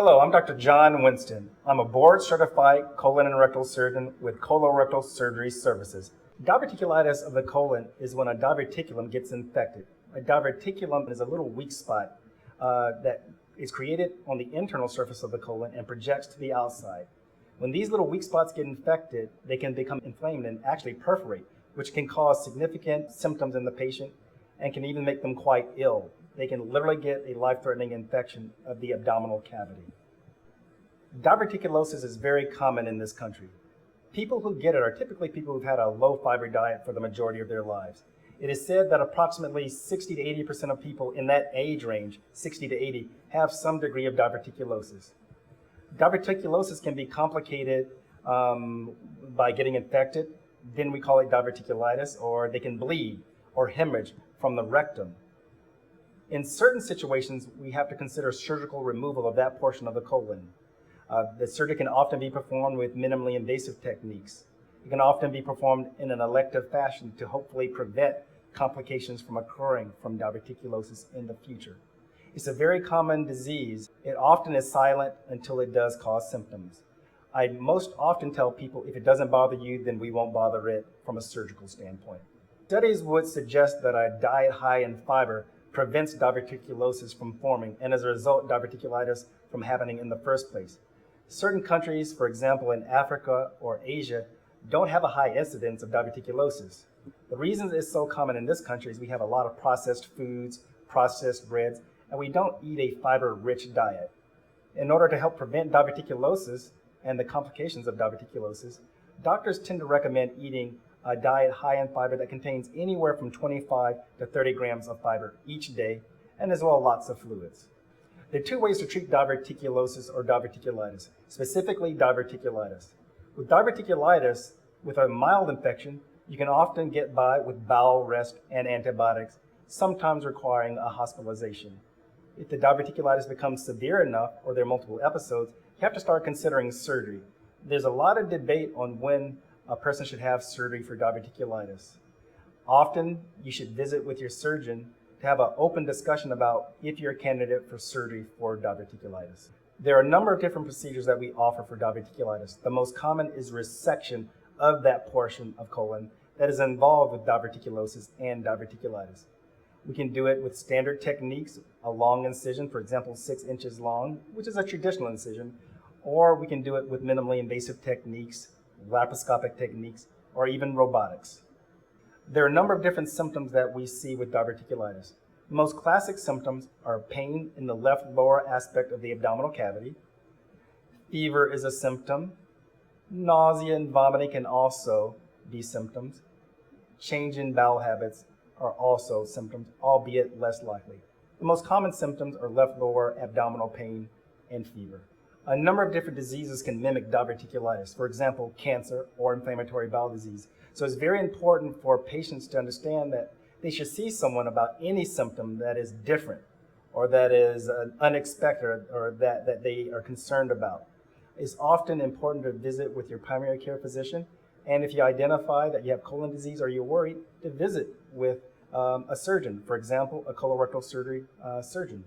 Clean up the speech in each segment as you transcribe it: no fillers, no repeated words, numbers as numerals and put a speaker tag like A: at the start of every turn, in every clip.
A: Hello, I'm Dr. John Winston. I'm a board-certified colon and rectal surgeon with Colorectal Surgery Services. Diverticulitis of the colon is when a diverticulum gets infected. A diverticulum is a little weak spot that is created on the internal surface of the colon and projects to the outside. When these little weak spots get infected, they can become inflamed and actually perforate, which can cause significant symptoms in the patient and can even make them quite ill. They can literally get a life-threatening infection of the abdominal cavity. Diverticulosis is very common in this country. People who get it are typically people who've had a low-fiber diet for the majority of their lives. It is said that approximately 60 to 80% of people in that age range, 60 to 80, have some degree of diverticulosis. Diverticulosis can be complicated by getting infected. Then we call it diverticulitis, or they can bleed or hemorrhage from the rectum. In certain situations, we have to consider surgical removal of that portion of the colon. The surgery can often be performed with minimally invasive techniques. It can often be performed in an elective fashion to hopefully prevent complications from occurring from diverticulosis in the future. It's a very common disease. It often is silent until it does cause symptoms. I most often tell people if it doesn't bother you, then we won't bother it from a surgical standpoint. Studies would suggest that a diet high in fiber prevents diverticulosis from forming, and as a result, diverticulitis from happening in the first place. Certain countries, for example, in Africa or Asia, don't have a high incidence of diverticulosis. The reason it's so common in this country is we have a lot of processed foods, processed breads, and we don't eat a fiber-rich diet. In order to help prevent diverticulosis and the complications of diverticulosis, doctors tend to recommend eating a diet high in fiber that contains anywhere from 25 to 30 grams of fiber each day, and as well lots of fluids. There are two ways to treat diverticulosis or diverticulitis, specifically diverticulitis. With diverticulitis, with a mild infection, you can often get by with bowel rest and antibiotics, sometimes requiring a hospitalization. If the diverticulitis becomes severe enough, or there are multiple episodes, you have to start considering surgery. There's a lot of debate on when a person should have surgery for diverticulitis. Often, you should visit with your surgeon to have an open discussion about if you're a candidate for surgery for diverticulitis. There are a number of different procedures that we offer for diverticulitis. The most common is resection of that portion of colon that is involved with diverticulosis and diverticulitis. We can do it with standard techniques, a long incision, for example, 6 inches long, which is a traditional incision, or we can do it with minimally invasive techniques, laparoscopic techniques, or even robotics. There are a number of different symptoms that we see with diverticulitis. The most classic symptoms are pain in the left lower aspect of the abdominal cavity. Fever is a symptom. Nausea and vomiting can also be symptoms. Change in bowel habits are also symptoms, albeit less likely. The most common symptoms are left lower abdominal pain and fever. A number of different diseases can mimic diverticulitis, for example, cancer or inflammatory bowel disease. So it's very important for patients to understand that they should see someone about any symptom that is different or that is unexpected or that they are concerned about. It's often important to visit with your primary care physician, and if you identify that you have colon disease or you're worried, to visit with a surgeon, for example, a colorectal surgery surgeon.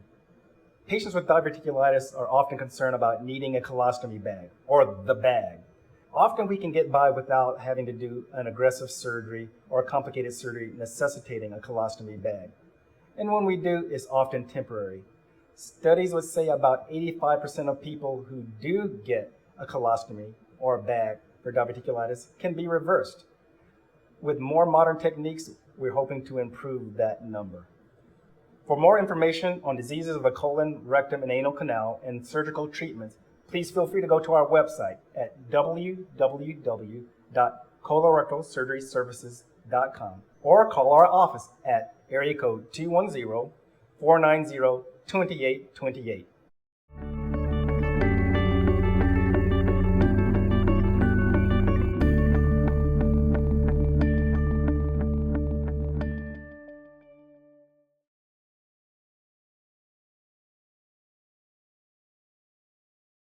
A: Patients with diverticulitis are often concerned about needing a colostomy bag or the bag. Often we can get by without having to do an aggressive surgery or a complicated surgery necessitating a colostomy bag. And when we do, it's often temporary. Studies would say about 85% of people who do get a colostomy or a bag for diverticulitis can be reversed. With more modern techniques, we're hoping to improve that number. For more information on diseases of the colon, rectum, and anal canal and surgical treatments, please feel free to go to our website at www.colorecalsurgeryservices.com or call our office at area code 210-490-2828.